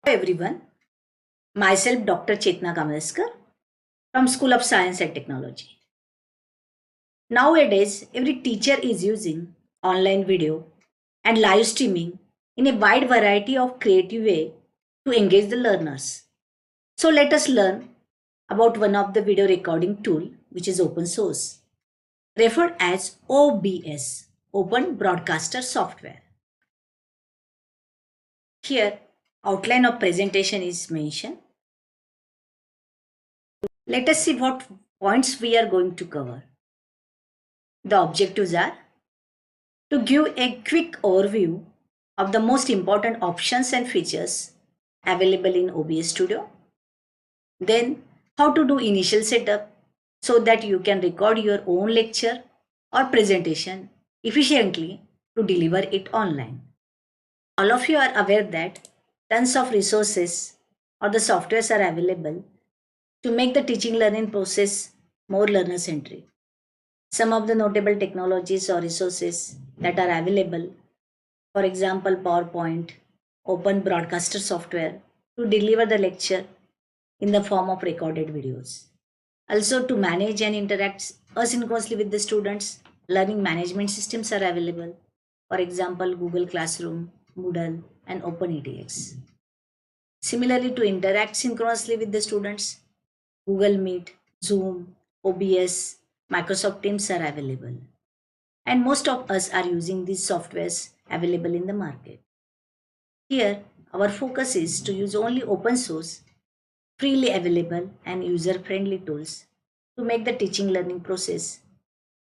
Hello everyone, myself Dr. Chetana Kamlaskar from School of Science and Technology. Nowadays, every teacher is using online video and live streaming in a wide variety of creative way to engage the learners. So let us learn about one of the video recording tool which is open source, referred as OBS, Open Broadcaster Software. Here, outline of presentation is mentioned. Let us see what points we are going to cover. The objectives are to give a quick overview of the most important options and features available in OBS Studio. Then how to do initial setup so that you can record your own lecture or presentation efficiently to deliver it online. All of you are aware that tons of resources or the softwares are available to make the teaching learning process more learner centric. Some of the notable technologies or resources that are available, for example, PowerPoint, Open Broadcaster software to deliver the lecture in the form of recorded videos. Also, to manage and interact asynchronously with the students, learning management systems are available. For example, Google Classroom, Moodle, and OpenEDX. Similarly, to interact synchronously with the students, Google Meet, Zoom, OBS, Microsoft Teams are available. And most of us are using these softwares available in the market. Here, our focus is to use only open source, freely available and user-friendly tools to make the teaching learning process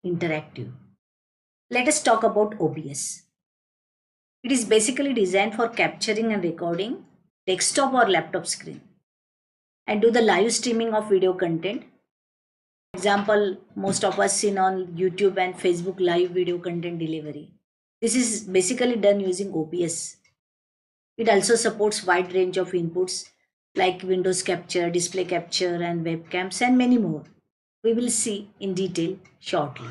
interactive. Let us talk about OBS. It is basically designed for capturing and recording desktop or laptop screen and do the live streaming of video content. For example, most of us seen on YouTube and Facebook live video content delivery. This is basically done using OBS. It also supports wide range of inputs like Windows capture, display capture and webcams and many more. We will see in detail shortly.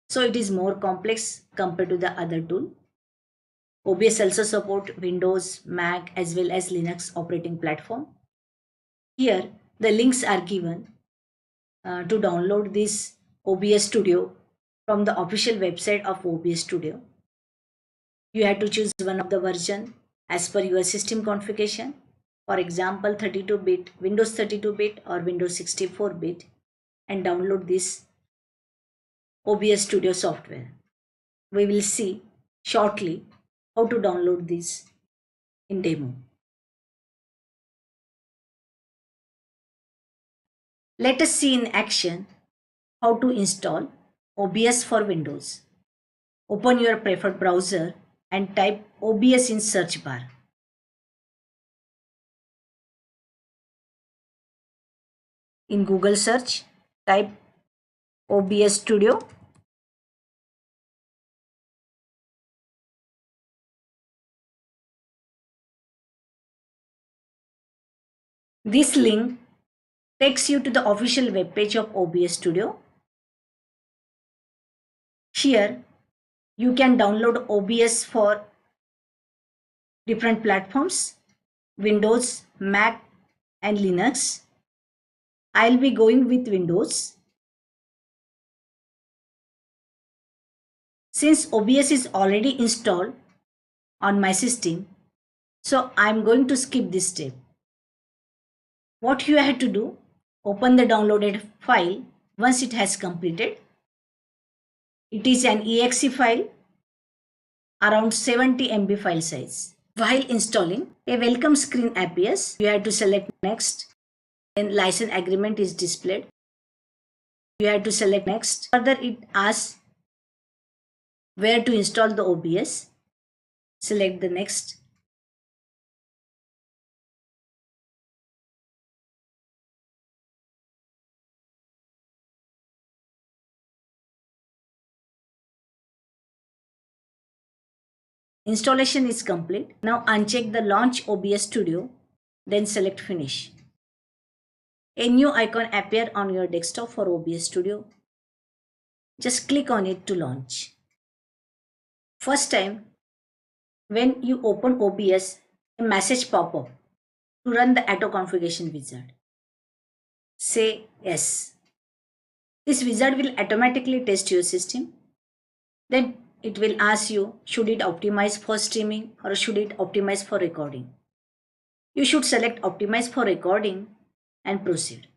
So it is more complex compared to the other tool. OBS also support Windows, Mac as well as Linux operating platform. Here the links are given to download this OBS Studio from the official website of OBS Studio. You have to choose one of the version as per your system configuration. For example, 32-bit, Windows 32-bit or Windows 64-bit, and download this OBS Studio software. We will see shortly how to download this in demo. Let us see in action how to install OBS for Windows. Open your preferred browser and type OBS in search bar. In Google search, type OBS Studio. This link takes you to the official webpage of OBS Studio. Here, you can download OBS for different platforms, Windows, Mac and Linux. I'll be going with Windows. Since OBS is already installed on my system, so I'm going to skip this step. What you have to do, open the downloaded file once it has completed. It is an exe file around 70 MB file size. While installing, a welcome screen appears. You have to select next. Then license agreement is displayed. You have to select next. Further, it asks where to install the OBS. Select the next. Installation is complete. Now uncheck the Launch OBS Studio, then select Finish. A new icon appears on your desktop for OBS Studio. Just click on it to launch. First time, when you open OBS, a message pop up to run the auto configuration wizard. Say yes. This wizard will automatically test your system. Then it will ask you, should it optimize for streaming or should it optimize for recording? You should select optimize for recording and proceed.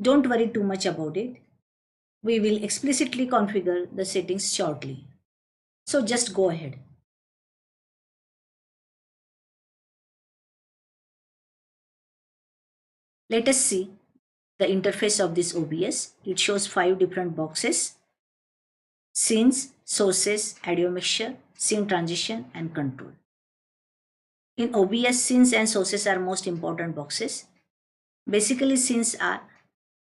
Don't worry too much about it. We will explicitly configure the settings shortly. So just go ahead. Let us see the interface of this OBS. It shows 5 different boxes: scenes, sources, audio mixture, scene transition, and control. In OBS, scenes and sources are most important boxes. Basically, scenes are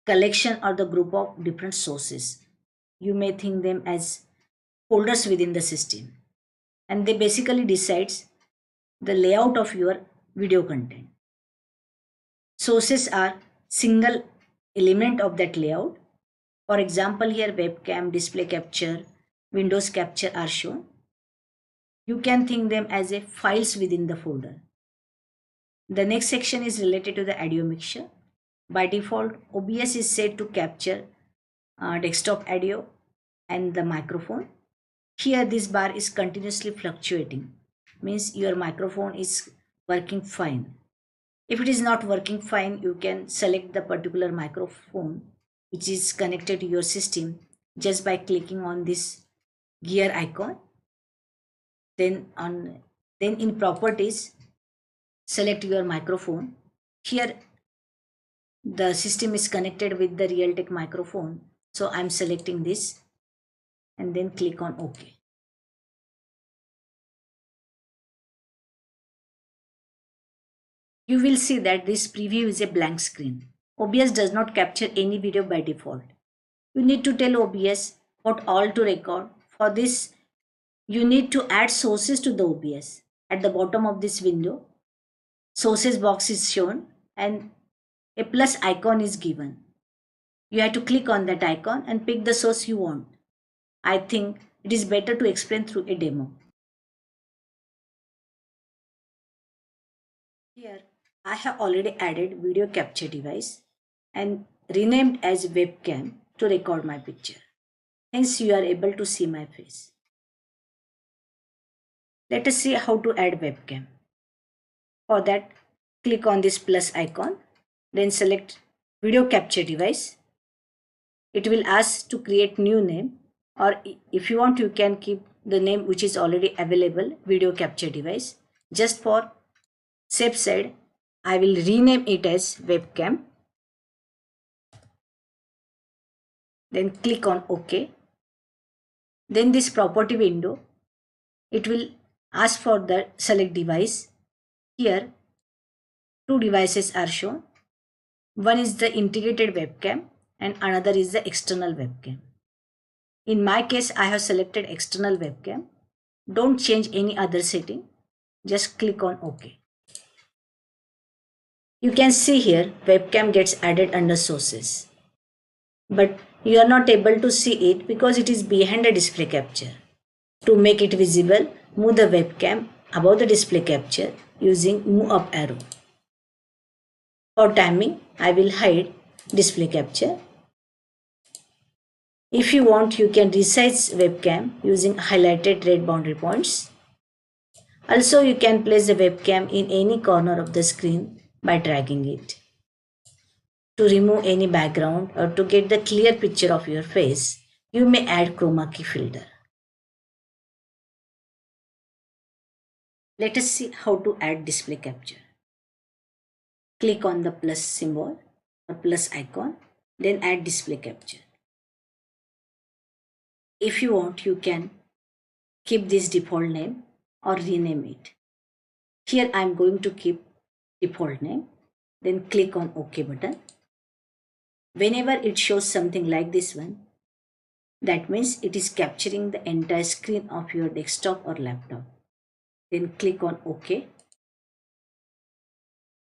collection or the group of different sources. You may think them as folders within the system, and they basically decides the layout of your video content. Sources are single element of that layout. For example, here webcam, display capture, Windows capture are shown. You can think them as a files within the folder. The next section is related to the audio mixture. By default, OBS is set to capture desktop audio and the microphone. Here this bar is continuously fluctuating, means your microphone is working fine. If it is not working fine, you can select the particular microphone which is connected to your system just by clicking on this gear icon. Then in properties, select your microphone. Here the system is connected with the Realtek microphone, so I'm selecting this and then click on OK. You will see that this preview is a blank screen. OBS does not capture any video by default. You need to tell OBS what all to record. For this, you need to add sources to the OBS. At the bottom of this window, sources box is shown and a plus icon is given. You have to click on that icon and pick the source you want. I think it is better to explain through a demo. Here, I have already added video capture device and renamed as webcam to record my picture. Hence, you are able to see my face. Let us see how to add webcam. For that, click on this plus icon, then select video capture device. It will ask to create new name, or if you want, you can keep the name which is already available, video capture device. Just for safe side, I will rename it as webcam. Then click on OK. Then this property window, it will ask for the select device. Here, 2 devices are shown. One is the integrated webcam and another is the external webcam. In my case, I have selected external webcam. Don't change any other setting. Just click on OK. You can see here webcam gets added under sources. But you are not able to see it because it is behind the display capture. To make it visible, move the webcam above the display capture using move up arrow. For timing, I will hide display capture. If you want, you can resize webcam using highlighted red boundary points. Also, you can place the webcam in any corner of the screen by dragging it. To remove any background or to get the clear picture of your face, you may add chroma key filter. Let us see how to add display capture. Click on the plus symbol or plus icon, then add display capture. If you want, you can keep this default name or rename it. Here I am going to keep default name, then click on OK button. Whenever it shows something like this one, that means it is capturing the entire screen of your desktop or laptop. Then click on OK.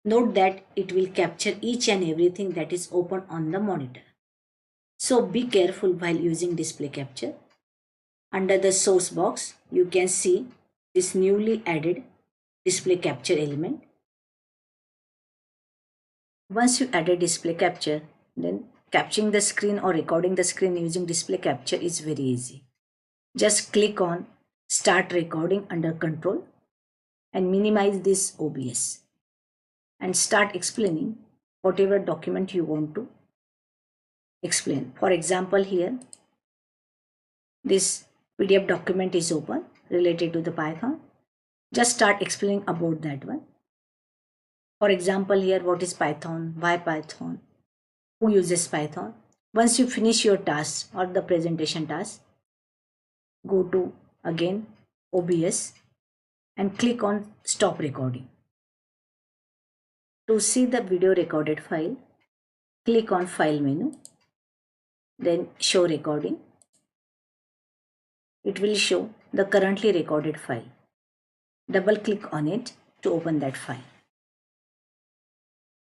Note that it will capture each and everything that is open on the monitor. So be careful while using display capture. Under the source box, you can see this newly added display capture element. Once you add a display capture, then capturing the screen or recording the screen using display capture is very easy. Just click on Start Recording under Control and minimize this OBS and start explaining whatever document you want to explain. For example, here this PDF document is open related to the Python. Just start explaining about that one. For example, here what is Python, why Python, who uses Python. Once you finish your task or the presentation task, go to again OBS and click on Stop Recording. To see the video recorded file, click on File menu, then Show Recording. It will show the currently recorded file. Double click on it to open that file.